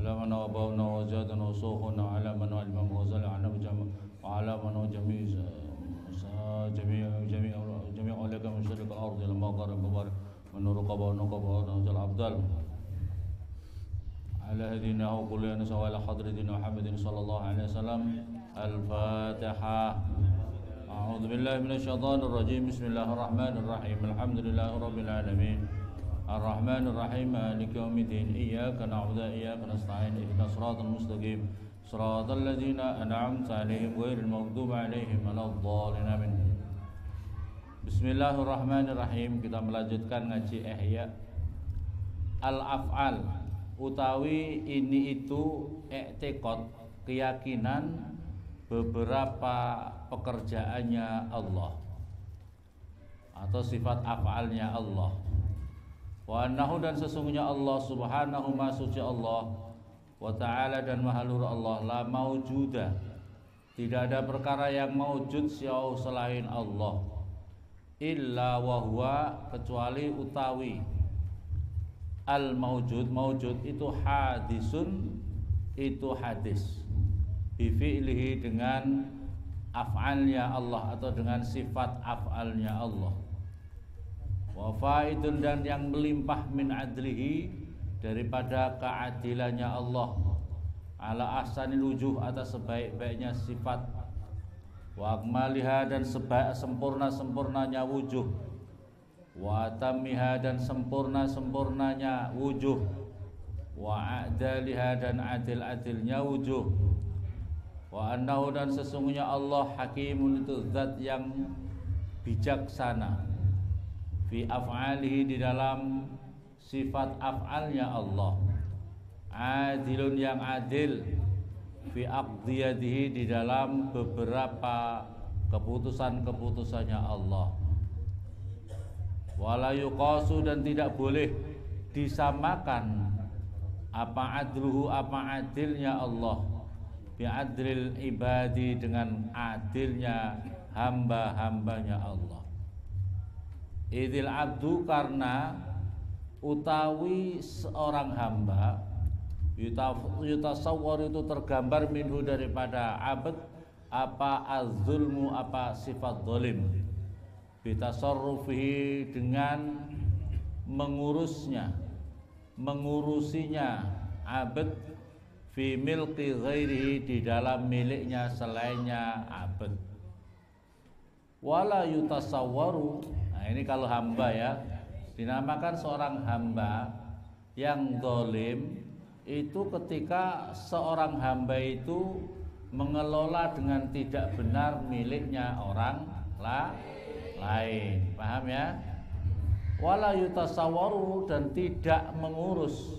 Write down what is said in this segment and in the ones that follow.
على من وبونا وزادنا وصوخنا على من والإمام غزال عنا وعلى من جميع أولئك من شرق الأرض لما قرب مبارك ونور قبا ونقبا ونزل الأفضل على هدينا وقل يا نسوى على حضر دين محمد صلى الله عليه وسلم. الفاتحة. أعوذ بالله من الشيطان الرجيم. بسم الله الرحمن الرحيم. الحمد لله رب العالمين الرحمن الرحيم مالك يوم الدين. إياك نعبد وإياك نستعين. اهدنا الصراط المستقيم صراط الذين أنعمت عليهم غير المغضوب عليهم ولا الضالين. آمين. Bismillahirrahmanirrahim. Kita melanjutkan ngaji Ihya. Al-af'al utawi ini itu i'tiqad, keyakinan beberapa pekerjaannya Allah atau sifat af'alnya Allah. Wa annahu, dan sesungguhnya Allah subhanahu ma suci Allah wa ta'ala dan maha luhur Allah, la maujuda, tidak ada perkara yang maujud selain Allah, illa wa huwa, kecuali utawi al maujud. Maujud itu hadisun, itu hadis, bi fi'lihi, dengan af'alnya Allah atau dengan sifat af'alnya Allah. Wa faidun, dan yang melimpah min adlihi, daripada keadilannya Allah, ala ahsanil wujuh, atas sebaik-baiknya sifat, wa akmaliha, dan sempurna-sempurnanya wujuh, wa atammiha, dan sempurna-sempurnanya wujuh, wa a'daliha, dan adil-adilnya wujuh, wa annahu, dan sesungguhnya Allah hakimun, itu zat yang bijaksana, fi af'alihi, di dalam sifat af'alnya Allah, adilun, yang adil, fi aqdiyatihi, di dalam beberapa keputusan-keputusannya Allah, wala yuqasu, dan tidak boleh disamakan apa adluhu, apa adilnya Allah, bi adlil ibadi, dengan adilnya hamba-hambanya Allah. Idil abdu, karena utawi seorang hamba, yutasawwar, itu tergambar minhu, daripada abd, apa az-zulmu, apa sifat zalim, bitasarrufihi, dengan mengurusinya abd, fi milki ghairihi, di dalam miliknya selainnya abd. Wala yutasawwaru, nah ini kalau hamba ya, dinamakan seorang hamba yang zalim itu ketika seorang hamba itu mengelola dengan tidak benar miliknya orang lain. Paham ya? Wala yutasawwaru, dan tidak mengurus,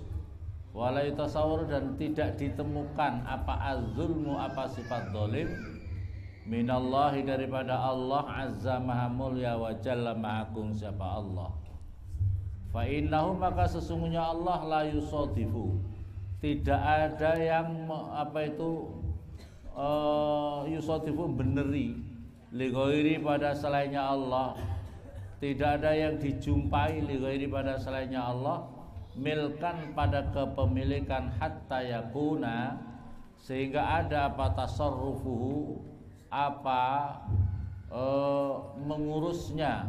wala yutasawwaru, dan tidak ditemukan apa az-zulmu, apa sifat zalim, minallahi, daripada Allah azza maha mulia, wa jalla maha agung, siapa Allah. Fa innahu, maka sesungguhnya Allah, la yusadifu, tidak ada yang yusadifu, beneri, li ghairi, pada selainnya Allah, tidak ada yang dijumpai li ghairi, pada selainnya Allah, milkan, pada kepemilikan, hatta yakuna, sehingga ada apa tasarrufuhu, apa mengurusnya,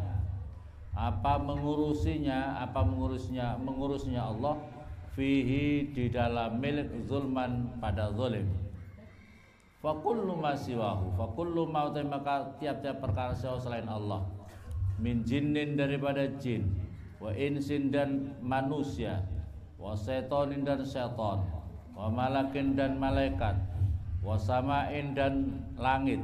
mengurusnya Allah, fihi, di dalam milik, zulman, pada zalim. Fa kullu ma siwahu, fa kullu ma, maka tiap-tiap perkara selain Allah, min jinnin, daripada jin, wa insin, dan manusia, wa syaitonin, dan syaitan, wa malakin, dan malaikat, wa samain, dan langit,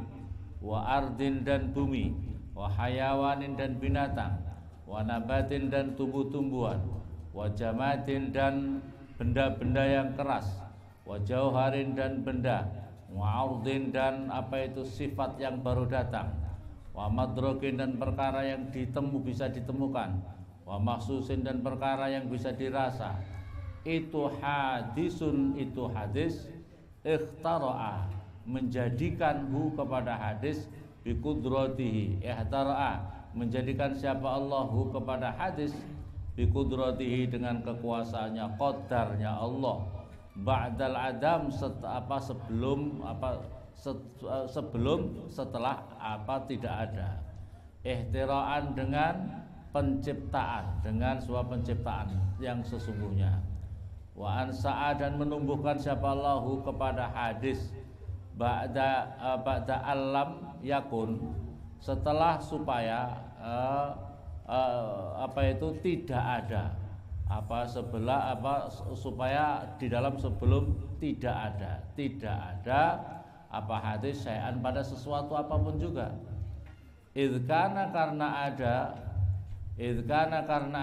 wa ardin, dan bumi, wa hayawanin, dan binatang, wa nabatin, dan tumbuh-tumbuhan, wa jamadin, dan benda-benda yang keras, wa jauharin, dan benda, wa ardin, dan sifat yang baru datang, wa madrokin, dan perkara yang bisa ditemukan, wa mahsusin, dan perkara yang bisa dirasa. Itu hadisun, itu hadis, ikhtara'a, menjadikan hu, kepada hadis, biqudratihi, ihtara'a, menjadikan siapa Allah hu, kepada hadis, biqudratihi, dengan kekuasaannya, qadarnya Allah, ba'dal adam sebelum setelah tidak ada. Ihtiraan dengan penciptaan, dengan sebuah penciptaan yang sesungguhnya. Wa ansa'a dan menumbuhkan siapa Allahu kepada hadis ba'da alam yakun, setelah supaya tidak ada supaya di dalam sebelum tidak ada hadis syai'an pada sesuatu apapun juga. Idkana karena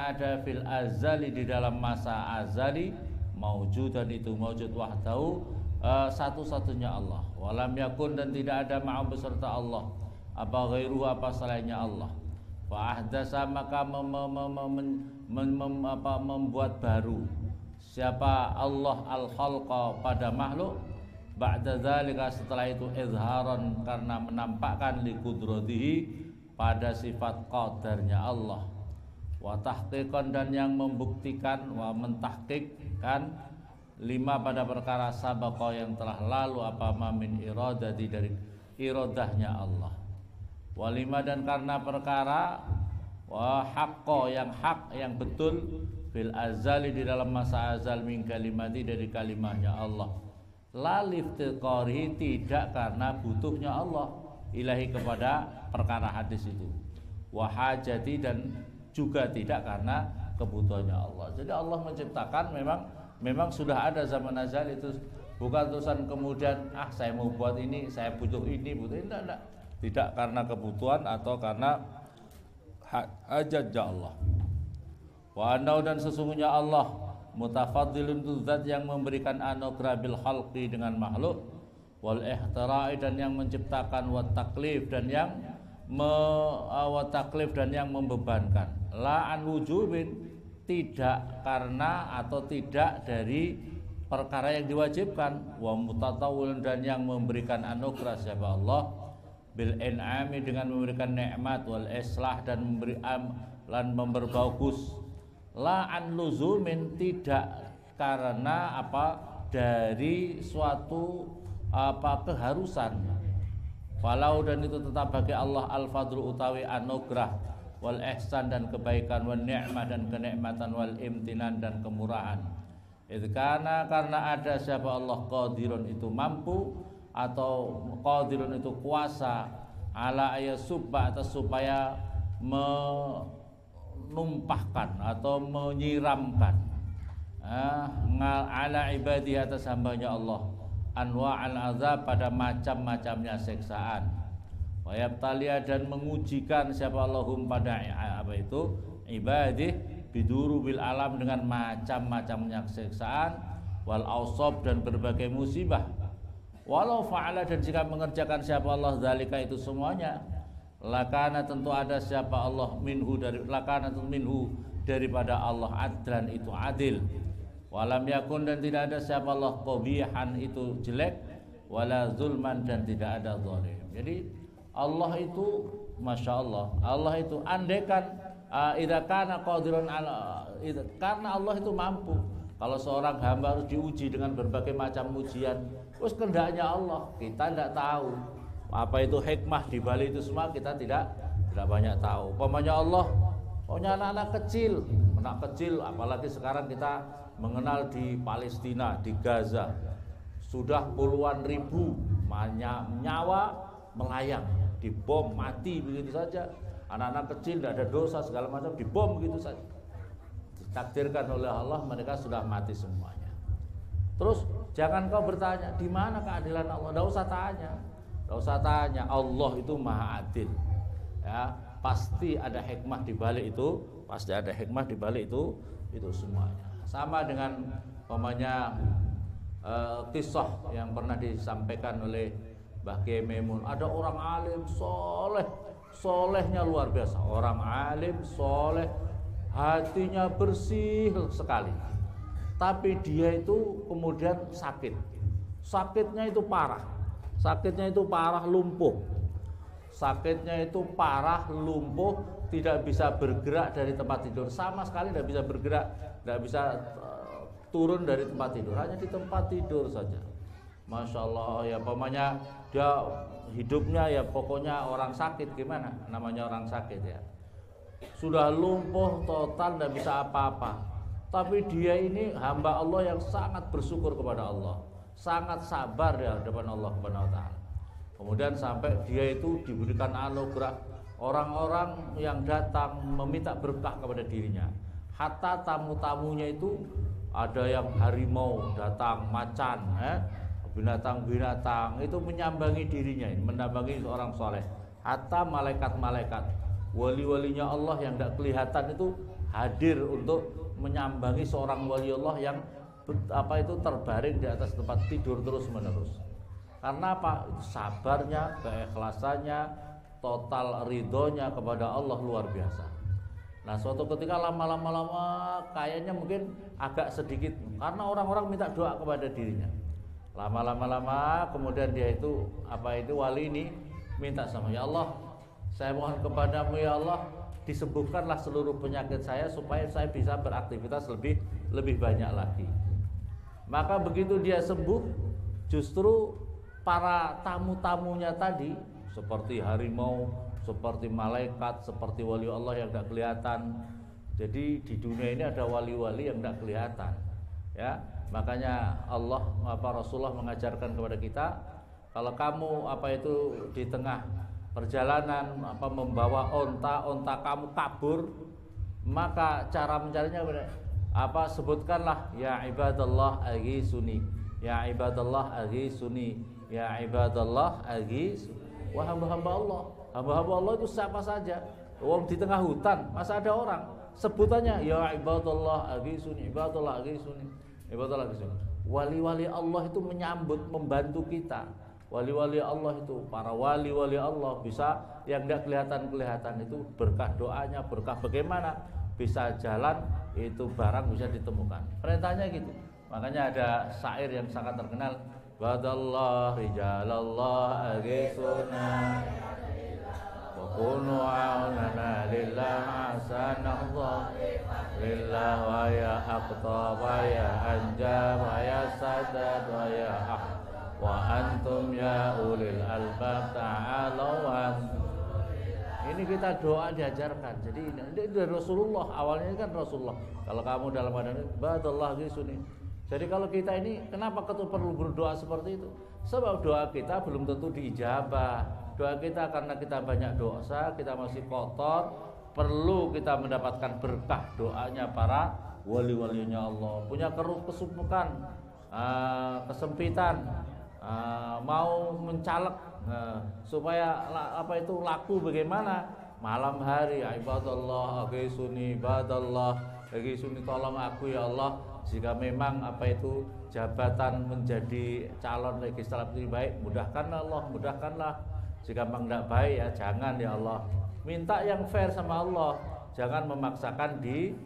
ada fil azali di dalam masa azali, maujudan itu maujud wahdahu, satu-satunya Allah. Walam yakun dan tidak ada ma'am beserta Allah ghairuhu selainnya Allah. Fa ahdasa maka membuat baru siapa Allah al-khalqa pada makhluk, ba'da dzalika setelah itu izharan karena menampakkan li qudratihi pada sifat qadarnya Allah, wa tahqiqan dan yang membuktikan wa mentahqiqkan lima pada perkara sabaqa yang telah lalu min iradati dari iradahnya Allah, walima dan karena perkara wa haqqo yang hak yang betul fil azali di dalam masa azal min kalimati dari kalimahnya Allah, la liftiqari tidak karena butuhnya Allah ilahi kepada perkara hadis itu, wa hajati dan juga tidak karena kebutuhannya Allah. Jadi Allah menciptakan memang sudah ada zaman azal itu, bukan terusan kemudian saya mau buat ini, saya butuh ini, tidak karena kebutuhan atau karena hajat Allah. Wa anau dan sesungguhnya Allah mutafaddilun tu zat yang memberikan anugerah bil khalqi dengan makhluk, wal ihtira'i dan yang menciptakan, wa taklif dan yang membebankan, la an wujubin tidak karena atau tidak dari perkara yang diwajibkan, wa mutatawwilun dan yang memberikan anugerah siapa Allah bil in'ami dengan memberikan nikmat, wal islah dan memperbagus, la an luzumin tidak karena dari suatu keharusan. Walau dan itu tetap bagi Allah al-fadlu utawi anugerah, wal ihsan dan kebaikan, wal ni'mah dan kenikmatan, wal imtinan dan kemurahan. Karena ada siapa Allah qadirun itu mampu atau qadirun itu kuasa, ala ayasubba atas supaya menumpahkan atau menyiramkan ala ibadi atas hambanya Allah anwa'al azab pada macam-macamnya siksaan, wa yabtaliya dan mengujikan siapa Allahum pada ibadih biduru bil alam dengan macam-macamnya siksaan, wal ausab dan berbagai musibah, walau fa'ala dan jika mengerjakan siapa Allah zalika itu semuanya, lakana tentu ada siapa Allah minhu daripada Allah adlan itu adil, walam yakun dan tidak ada siapa Allah qabihan itu jelek, wala zulman dan tidak ada zalim. Jadi Allah itu Masya Allah itu andaikan idza kana qadiran karena Allah itu mampu. Kalau seorang hamba harus diuji dengan berbagai macam ujian, terus kehendaknya Allah, kita tidak tahu apa itu hikmah di balik itu semua, kita tidak banyak tahu. Umpamanya Allah punya anak kecil, apalagi sekarang kita mengenal di Palestina, di Gaza, sudah puluhan ribu nyawa melayang, dibom mati begitu saja. Anak-anak kecil tidak ada dosa segala macam dibom begitu saja. Ditakdirkan oleh Allah mereka sudah mati semuanya. Terus jangan kau bertanya di mana keadilan Allah, tidak usah tanya. Allah itu maha adil. Ya, pasti ada hikmah di balik itu, itu semuanya. Sama dengan umpamanya kisah yang pernah disampaikan oleh Mbah Kiai Maimun, ada orang alim solehnya luar biasa, orang alim soleh, hatinya bersih sekali, tapi dia itu kemudian sakitnya itu parah, lumpuh, tidak bisa bergerak dari tempat tidur, sama sekali tidak bisa bergerak, tidak bisa turun dari tempat tidur, hanya di tempat tidur saja. Masya Allah ya, pokoknya dia hidupnya ya pokoknya orang sakit. Gimana namanya orang sakit ya, sudah lumpuh total, tidak bisa apa-apa. Tapi dia ini hamba Allah yang sangat bersyukur kepada Allah, sangat sabar di hadapan Allah Subhanahu wa taala. Kemudian sampai dia itu diberikan anugerah, orang-orang yang datang meminta berkah kepada dirinya. Hatta tamu-tamunya itu ada yang harimau datang, macan, binatang-binatang itu menyambangi dirinya, menyambangi seorang soleh. Hatta malaikat-malaikat, wali-walinya Allah yang tidak kelihatan itu hadir untuk menyambangi seorang wali Allah yang terbaring di atas tempat tidur terus menerus. Karena apa? Itu sabarnya, keikhlasannya, total ridhonya kepada Allah luar biasa. Nah, suatu ketika lama-lama kayaknya mungkin agak sedikit, karena orang-orang minta doa kepada dirinya. Lama-lama kemudian dia itu wali ini minta sama, ya Allah, saya mohon kepadamu ya Allah, disembuhkanlah seluruh penyakit saya supaya saya bisa beraktivitas lebih banyak lagi. Maka begitu dia sembuh, justru para tamu-tamunya tadi seperti harimau, seperti malaikat, seperti wali Allah yang tidak kelihatan. Jadi di dunia ini ada wali-wali yang tidak kelihatan. Ya, makanya Rasulullah mengajarkan kepada kita, kalau kamu di tengah perjalanan membawa onta kamu kabur, maka cara mencarinya sebutkanlah ya ibadallah aghisuni, ya ibadallah aghisuni, ya ibadallah aghisuni. Wah, hamba-hamba Allah itu siapa saja. Di tengah hutan masa ada orang, sebutannya ya ibadallah aghisuni, ibadallah aghisuni, ibadallah aghisuni. Wali-wali Allah itu menyambut, membantu kita. Wali-wali Allah itu, para wali-wali Allah bisa yang tidak kelihatan itu berkah doanya, berkah bagaimana bisa jalan, itu barang bisa ditemukan. Perintahnya gitu. Makanya ada syair yang sangat terkenal, badallah rijalallah agisuna wa kunu aunana lillah asanallah lillah wa ya aqta wa ya anja wa ya sadad wa ya wa antum ya ulil albab ta'alawan. Ini kita doa diajarkan. Jadi ini dari Rasulullah. Awalnya kan Rasulullah. Kalau kamu dalam keadaan badallah gisuni. Jadi kalau kita ini kenapa perlu berdoa seperti itu? Sebab doa kita belum tentu diijabah. Doa kita karena kita banyak dosa, kita masih kotor, perlu kita mendapatkan berkah doanya para wali-walinya Allah. Punya kesupukan, kesempitan, mau mencalek, supaya laku bagaimana malam hari, ibadallah aghisuni, ibadallah aghisuni, tolong aku ya Allah. Jika memang jabatan menjadi calon legislatif ini baik, mudahkanlah Allah, mudahkanlah. Jika memang tidak baik ya jangan ya Allah. Minta yang fair sama Allah, jangan memaksakan diri.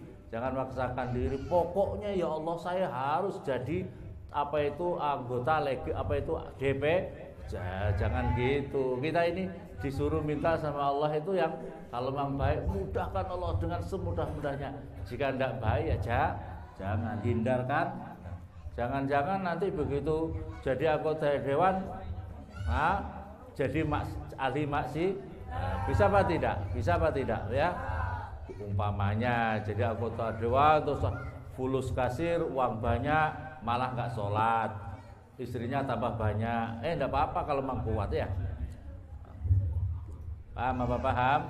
Pokoknya ya Allah saya harus jadi anggota DP. Jangan gitu. Kita ini disuruh minta sama Allah itu yang kalau memang baik, mudahkan Allah dengan semudah-mudahnya. Jika tidak baik ya jangan, hindarkan. Jangan-jangan nanti begitu jadi anggota dewan, jadi ahli maksiat, bisa apa tidak? Bisa apa tidak ya? Umpamanya jadi anggota dewan terus fulus kasir, uang banyak, malah nggak sholat, istrinya tambah banyak, enggak apa-apa kalau memang kuat ya. Paham apa paham?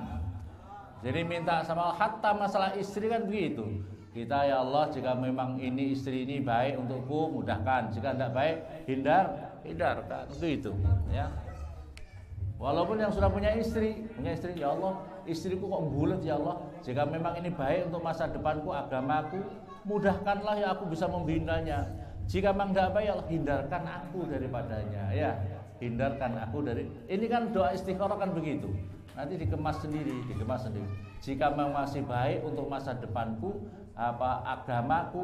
Jadi minta sama Allah, hatta masalah istri kan begitu. Kita ya Allah, jika memang ini istri ini baik untukku, mudahkan. Jika tidak baik, hindarkan. Itu ya. Walaupun yang sudah punya istri ya Allah, istriku kok bulat ya Allah. Jika memang ini baik untuk masa depanku, agamaku, mudahkanlah ya aku bisa membinanya. Jika memang tidak baik, ya Allah, hindarkan aku daripadanya ya. Hindarkan aku dari. Ini kan doa istikharah kan begitu. Nanti dikemas sendiri. Jika memang masih baik untuk masa depanku, agamaku,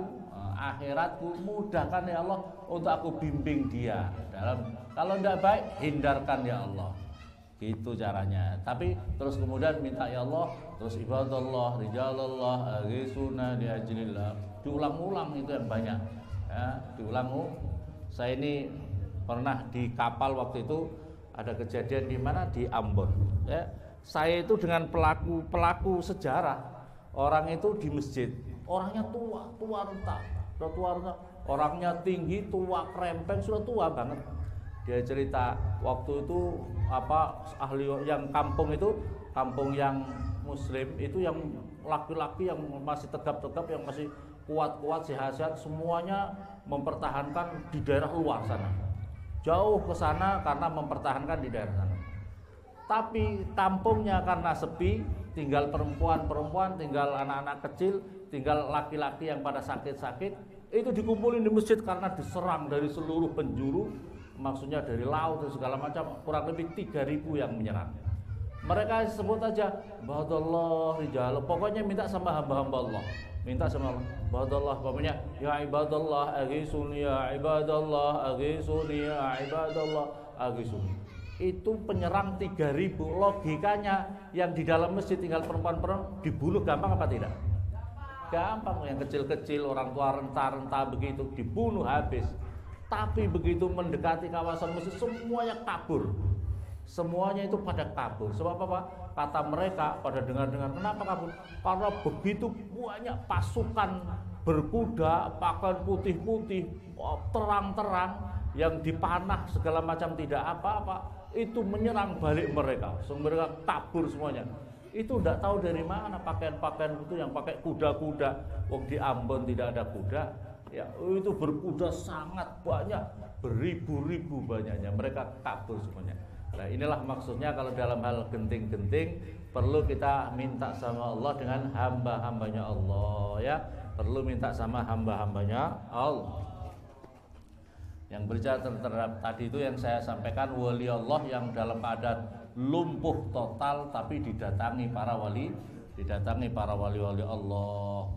akhiratku, mudahkan ya Allah untuk aku bimbing dia. Kalau tidak baik, hindarkan ya Allah. Gitu caranya. Tapi terus kemudian minta ya Allah, terus ibadallah, rijalallah, aghisuna di ajlillah. Diulang-ulang itu yang banyak. Ya, diulang. Saya ini pernah di kapal waktu itu ada kejadian di mana di Ambon. Ya, saya itu dengan pelaku sejarah. Orang itu di masjid. Orangnya tua renta. Orangnya tinggi, tua, krempeng, sudah tua banget. Dia cerita waktu itu ahli yang kampung yang muslim itu, yang laki-laki yang masih tegap-tegap, yang masih kuat-kuat, sehat-sehat, semuanya mempertahankan di daerah luar sana, jauh ke sana karena mempertahankan di daerah sana. Tapi kampungnya karena sepi, tinggal perempuan, tinggal anak-anak kecil, tinggal laki-laki yang pada sakit-sakit, itu dikumpulin di masjid karena diserang dari seluruh penjuru. Maksudnya dari laut dan segala macam, kurang lebih 3.000 yang menyerang. Mereka sebut aja ibadallah, rijal. Pokoknya minta sama hamba-hamba Allah. Minta sama Allah, ibadallah, pokoknya ya ibadallah aghisuni, ya ibadallah aghisuni, ya ibadallah aghisuni. Itu penyerang 3.000. Logikanya yang di dalam masjid tinggal perempuan-perempuan, dibunuh gampang apa tidak? Gampang. Yang kecil-kecil, orang tua renta-renta begitu, dibunuh habis. Tapi begitu mendekati kawasan masjid, semuanya kabur. Semuanya itu pada kabur. Sebab apa? Kata mereka pada dengar-dengar, kenapa kabur? Karena begitu banyak pasukan berkuda, pakaian putih-putih, terang-terang, yang dipanah segala macam tidak apa-apa, itu menyerang balik mereka. Mereka kabur semuanya. Itu tidak tahu dari mana pakaian-pakaian itu yang pakai kuda-kuda. Wong di Ambon tidak ada kuda. Ya, itu berkuda sangat banyak, beribu-ribu banyaknya, mereka kabur semuanya. Nah, inilah maksudnya kalau dalam hal genting-genting perlu kita minta sama Allah dengan hamba-hambanya Allah, ya. Perlu minta sama hamba-hambanya Allah. Yang berbicara terhadap tadi itu yang saya sampaikan, wali Allah yang dalam keadaan lumpuh total tapi didatangi para wali Allah.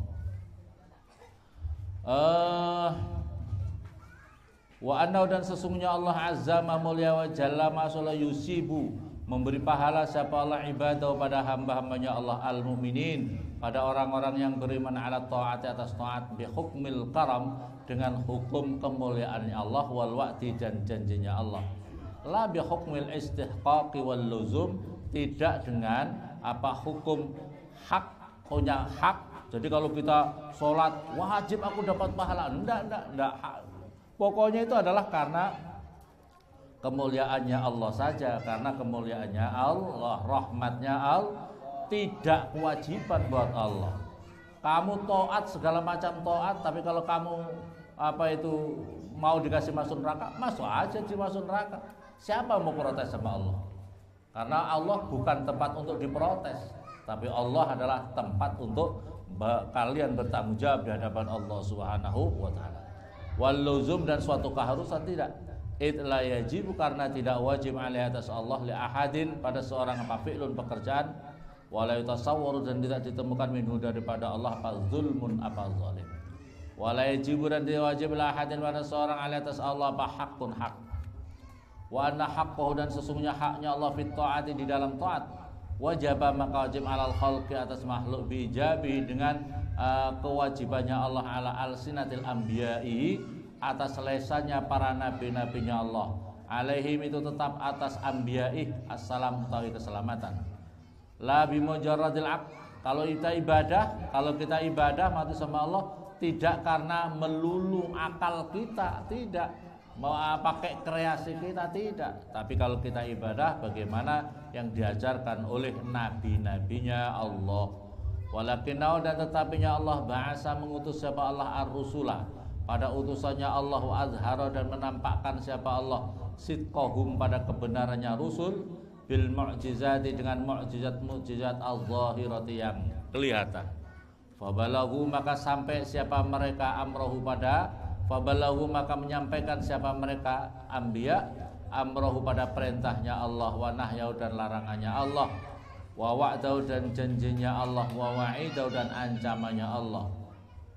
Wa annahu, dan sesungguhnya Allah azza ma mulia wa jalla ma yusibu, memberi pahala siapa Allah ibadah pada hamba-hambanya Allah al-mu'minin, pada orang-orang yang beriman ala ta'ati, atas taat, bi hukmil karam, dengan hukum kemuliaannya Allah, wal wa'di, dan janjinya Allah, la bi hukmil istihqaqi wal luzum, tidak dengan hukum hak, punya hak. Jadi kalau kita sholat wajib aku dapat pahala, enggak. Pokoknya itu adalah karena kemuliaannya Allah saja, karena kemuliaannya Allah, rahmatnya Allah, tidak kewajiban buat Allah. Kamu taat segala macam taat, tapi kalau kamu mau dikasih masuk neraka, masuk aja masuk neraka. Siapa mau protes sama Allah? Karena Allah bukan tempat untuk diprotes, tapi Allah adalah tempat untuk kalian bertanggung jawab di hadapan Allah Subhanahu wa taala. Wal luzum, dan suatu keharusan tidak. Itla yajib, karena tidak wajib alaihi atas Allah, li ahadin, pada seorang fi'lun, pekerjaan, wala yutasawwaru, dan tidak ditemukan minhu, daripada Allah, zulmun, zalim. Wala yajib, dan tidak wajib la ahadin, pada seorang alaihi atas Allah haqqun, hak. Wa anna haqqahu, dan sesungguhnya haknya Allah fit taati, di dalam taat, wajibah, maka wajib alal khalqi, atas makhluk, bijabi, dengan kewajibannya Allah ala alsinatil anbiya'i, atas lesannya para nabi-nabinya Allah, alaihim, itu tetap atas anbiya'i, assalam, utawi keselamatan. La bimujarradil aqd, kalau kita ibadah mati sama Allah, tidak karena melulu akal kita, tidak mau pakai kreasi kita, tidak. Tapi kalau kita ibadah bagaimana yang diajarkan oleh nabi-nabinya Allah. Walakinau, dan tetapinya Allah ba'asa, mengutus siapa Allah ar-rusulah, pada utusannya Allah, wa azhara, dan menampakkan siapa Allah sidqahum, pada kebenarannya Rusul, bil mu'jizati, dengan mu'jizat al-zahirati, yang kelihatan. Fabalahu, maka sampai siapa mereka amrohu, fabalahu, maka menyampaikan siapa mereka anbiya, amrohu, pada perintahnya Allah, wa nahyahu, dan larangannya Allah, wa wa'dahu, dan janjinya Allah, wa wa'idahu, dan ancamannya Allah.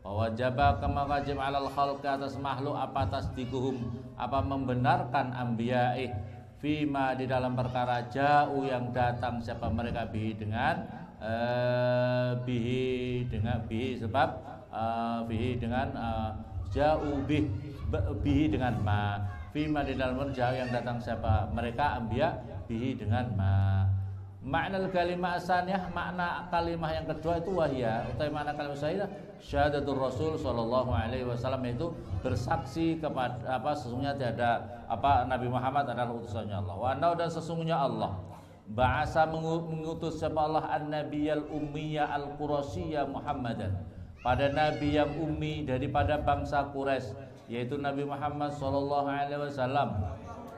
Wa wajaba, kama wajib alal khalqi, atas makhluk, tasdikuhum, membenarkan anbiya'i, fima di dalam perkara ja'u yang datang siapa mereka bihi dengan sebab bihi dengan ja'u bihi dengan ma, fima di dalam ja'u yang datang siapa mereka anbiya bihi dengan ma. Makna kalimah asaniyah, makna kalimah yang kedua itu wahya, utai makna kalimah sahihah syahadatul Rasul sallallahu alaihi wasallam, itu bersaksi kepada sesungguhnya tiada Nabi Muhammad adalah utusannya Allah. Wa anna, dan sesungguhnya Allah ba'asa mengutus siapa Allah an-nabiyal ummiyya al-qurasyiyya Muhammadan, pada nabi yang ummi daripada bangsa Quraisy, yaitu Nabi Muhammad sallallahu alaihi wasallam,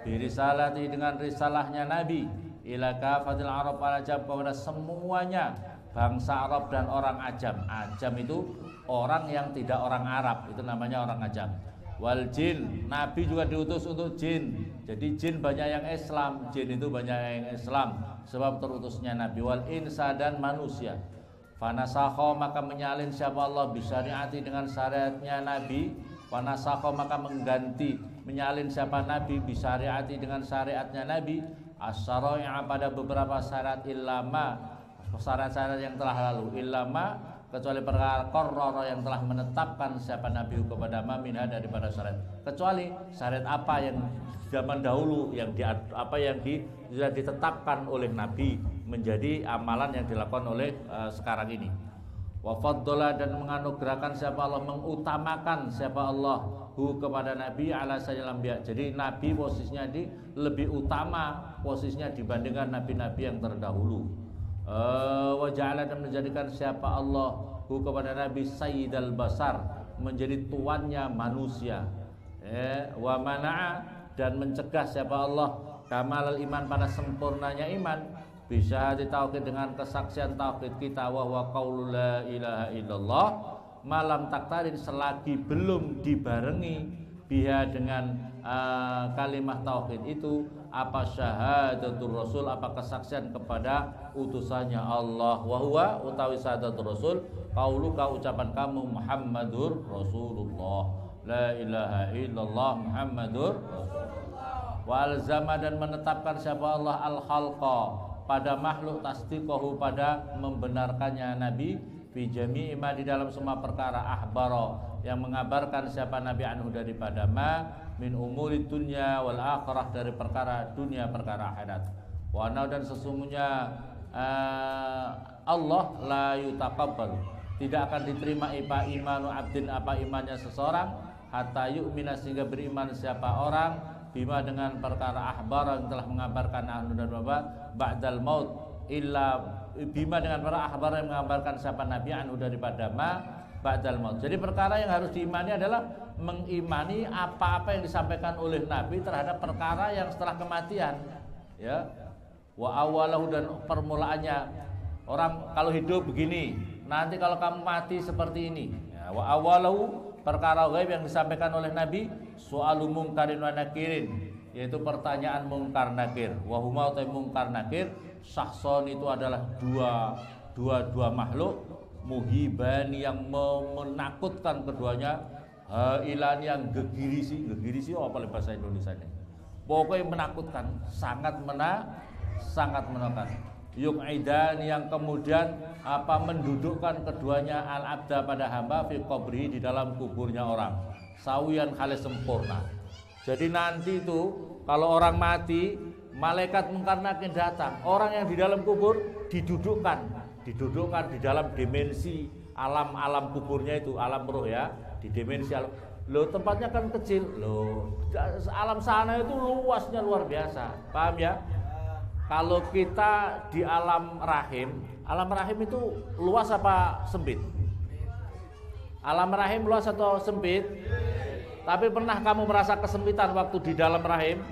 birisalati dengan risalahnya Nabi ila kafatil Arab al ajam, kepada semuanya bangsa Arab dan orang ajam. Ajam itu orang yang tidak orang Arab, itu namanya orang ajam. Wal jin, Nabi juga diutus untuk jin. Jadi jin banyak yang Islam, jin itu banyak yang Islam sebab terutusnya Nabi. Wal insa, dan manusia. Fanasakho, maka menyalin siapa Allah bisyariati dengan syariatnya Nabi. Fanasakho, maka mengganti menyalin siapa Nabi bisyariati dengan syariatnya Nabi. As-syara'i'a, pada beberapa syarat, illama, syarat-syarat yang telah lalu, illama, kecuali perkara qarrara yang telah menetapkan siapa Nabi kepada minha daripada syarat, kecuali syarat apa yang zaman dahulu yang sudah ditetapkan oleh Nabi menjadi amalan yang dilakukan oleh sekarang ini. Wa faddala, dan menganugerahkan siapa Allah, mengutamakan siapa Allah kepada Nabi ala sayyidil anbiya. Jadi Nabi posisinya lebih utama posisinya dibandingkan nabi-nabi yang terdahulu. Wa ja'ala, dan menjadikan siapa Allah kepada Nabi sayyidal basar, menjadi tuannya manusia. Wa mana'a, dan mencegah siapa Allah kamalal iman, pada sempurnanya iman, bisa ditauhid dengan kesaksian tauhid kita, wa huwa qaulul la ilaha illallah, malam taktarin, selagi belum dibarengi biha dengan kalimah tauhid itu apa syahadatul Rasul, apa kesaksian kepada utusannya Allah. Wa huwa, utawi syahadatul Rasul, qauluka, ucapan kamu, Muhammadur Rasulullah, la ilaha illallah Muhammadur Rasulullah. Wa alzama, dan menetapkan siapa Allah al-khalqa, pada makhluk, tasdiqahu, pada membenarkannya Nabi, fi jami'i ma, di dalam semua perkara, ahbara, yang mengabarkan siapa Nabi anhu daripada ma, min umuri dunya wal akhirah, dari perkara dunia perkara akhirat. Wa anna, dan sesungguhnya Allah la yutaqabbal, tidak akan diterima imanu abdin, imannya seseorang, hatta yu'mina, sehingga beriman siapa orang, bima, dengan perkara akhbar, yang telah mengabarkan ahlu dan bapak, ba'dal maut, illa bima, dengan para akhbar yang mengabarkan siapa Nabi anhu daripada ma, ba'dal maut. Jadi perkara yang harus diimani adalah mengimani apa-apa yang disampaikan oleh Nabi terhadap perkara yang setelah kematian, ya. Wa awalahu, dan permulaannya, orang kalau hidup begini, nanti kalau kamu mati seperti ini, ya. Wa awalahu, perkara gaib yang disampaikan oleh Nabi, soalu mungkarin wa nakirin, yaitu pertanyaan mungkar nakir. Wa huma, utai mungkar nakir, sahson, itu adalah dua makhluk, muhibani, yang menakutkan keduanya, ilan, yang gegirisi apa bahasa Indonesia ini, pokoknya menakutkan, sangat menekan. Yuqidan, yang kemudian mendudukkan keduanya al-abda, pada hamba, fi qabri, di dalam kuburnya orang, sawiyan, khalis sempurna. Jadi nanti itu kalau orang mati, malaikat mungkar nakir datang, orang yang di dalam kubur didudukkan di dalam dimensi alam kuburnya itu, alam roh, ya, di dimensi alam. Loh, tempatnya kan kecil, loh, alam sana itu luasnya luar biasa, paham ya? Kalau kita di alam rahim itu luas apa sempit? Alam rahim luas atau sempit? Tapi pernah kamu merasa kesempitan waktu di dalam rahim?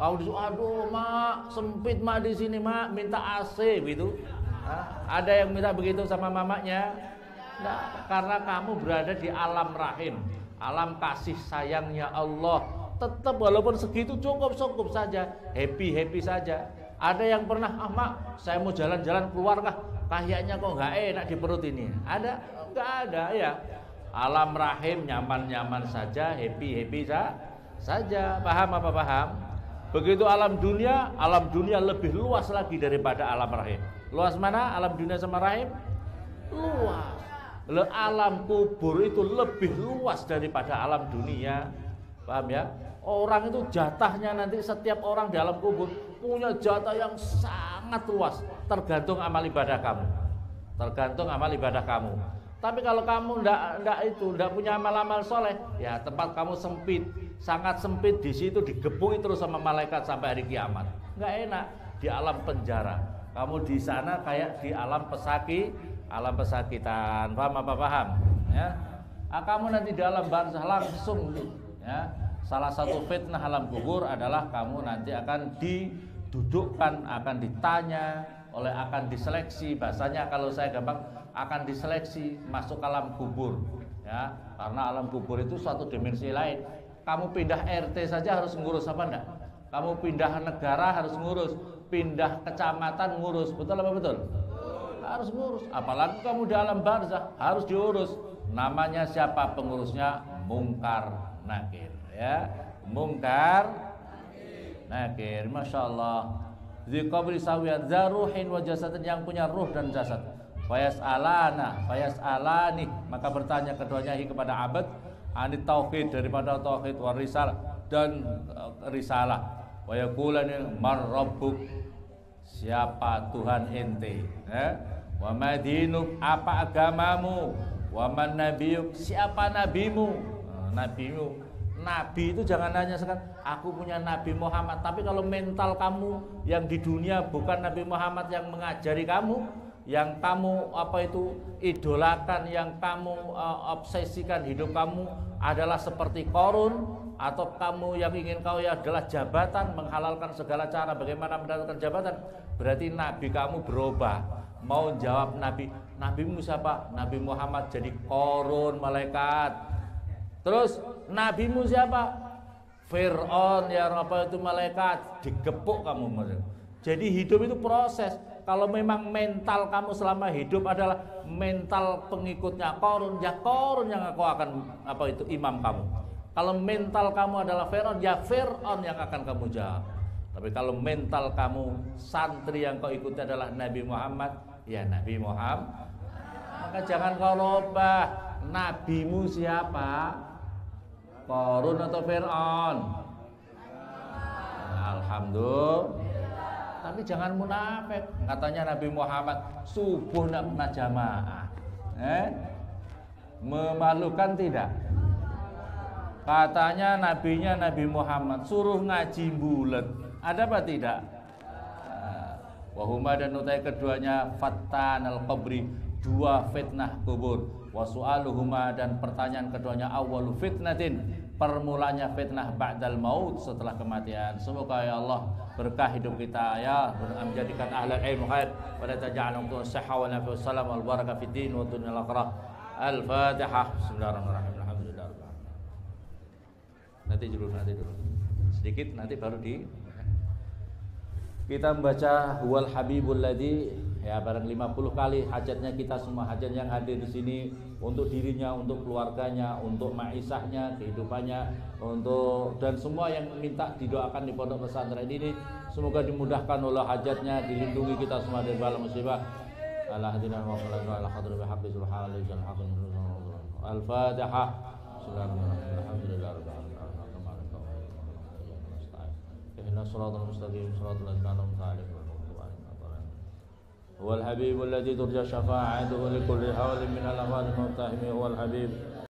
Kau aduh mak, sempit mak di sini mak, minta AC gitu. Ada yang minta begitu sama mamanya? Nah, karena kamu berada di alam rahim, alam kasih sayangnya Allah. Tetap walaupun segitu cukup saja, happy saja. Ada yang pernah, mak, saya mau jalan-jalan keluar kah? Kayaknya kok nggak enak di perut ini. Ada? Nggak ada, ya. Alam rahim nyaman saja, happy saja. Paham apa paham? Begitu alam dunia lebih luas lagi daripada alam rahim. Luas mana alam dunia sama rahim? Luas. Alam kubur itu lebih luas daripada alam dunia. Paham ya? Orang itu jatahnya nanti setiap orang di alam kubur punya jatah yang sangat luas, tergantung amal ibadah kamu. Tergantung amal ibadah kamu. Tapi kalau kamu ndak punya amal-amal soleh, ya tempat kamu sempit, sangat sempit, di situ digebuki terus sama malaikat sampai hari kiamat. Nggak enak di alam penjara. Kamu di sana kayak di alam pesakitan. Paham apa paham? Ya. Kamu nanti di alam barzah langsung, ya. Salah satu fitnah alam kubur adalah kamu nanti akan didudukkan, akan ditanya akan diseleksi. Bahasanya kalau saya gampang, akan diseleksi masuk alam kubur, ya. Karena alam kubur itu suatu dimensi lain. Kamu pindah RT saja harus ngurus apa enggak? Kamu pindah negara harus ngurus, pindah kecamatan ngurus, betul apa betul? Harus ngurus. Apalagi kamu di alam barzah harus diurus. Namanya siapa pengurusnya? Mungkar Nakir, ya. Mungkar Nakir, masya Allah. Dzikabri sawiyat zaruhin wa jasadin, yang punya ruh dan jasad. Fayasalani, maka bertanya keduanya kepada abad anit tauhid, daripada tauhid, wa risalah, dan risalah. Wa yaqulani mar rabbuk, siapa Tuhan ente, wa madinuk, apa agamamu, wa man nabiyuk, siapa nabimu. Nabi itu jangan hanya sekarang aku punya Nabi Muhammad, tapi kalau mental kamu yang di dunia bukan Nabi Muhammad yang mengajari kamu, yang kamu idolakan, yang kamu obsesikan hidup kamu adalah seperti Qarun, atau kamu yang ingin kau adalah jabatan, menghalalkan segala cara bagaimana mendapatkan jabatan, berarti Nabi kamu berubah. Mau jawab nabimu siapa? Nabi Muhammad jadi Qarun, malaikat. Terus nabimu siapa? Fir'aun, malaikat, digepuk kamu. Jadi hidup itu proses. Kalau memang mental kamu selama hidup adalah mental pengikutnya Qarun, ya Qarun yang aku akan imam kamu. Kalau mental kamu adalah Fir'aun, ya Fir'aun yang akan kamu jawab. Tapi kalau mental kamu santri yang kau ikuti adalah Nabi Muhammad, ya Nabi Muhammad. Maka jangan kau lupa, nabimu siapa? Qarun atau Fir'aun? Alhamdulillah. Tapi jangan munafik. Katanya Nabi Muhammad subuh nak pernah jamaah. Memalukan tidak? Katanya nabinya Nabi Muhammad suruh ngaji bulet. Ada apa tidak? Wahuma, dan utai keduanya fattanal qabri, dua fitnah kubur. Wasu'aluhuma, dan pertanyaan keduanya awwalu fitnatin, permulanya fitnah ba'dal maut, setelah kematian. Semoga ya Allah berkah hidup kita, ya, menjadikan ahlul ilmu khair, wa la taj'alhum sihha wa nafi wassalam wal baraka fid din wa dunya al akhirah. Al-Fatihah. Bismillahirrahmanirrahim. Alhamdulillah. Nanti dulu sedikit, nanti baru kita membaca huwal habibul ladzi, ya, barang 50 kali hajatnya kita semua, hajat yang hadir di sini, untuk dirinya, untuk keluarganya, untuk maisahnya, kehidupannya, untuk dan semua yang minta didoakan di pondok pesantren ini, semoga dimudahkan oleh hajatnya, dilindungi kita semua dari bala musibah. Alhamdulillah wa ala hadrati haqqi subhanallahi wa bihamdihi. Al-Fatihah. Bismillahirrahmanirrahim. Alhamdulillah. صراط المستقيم صراط الذين أنعمت عليهم هو الحبيب الذي ترجى شفاعته لكل حول من الأموال المقتحم. هو الحبيب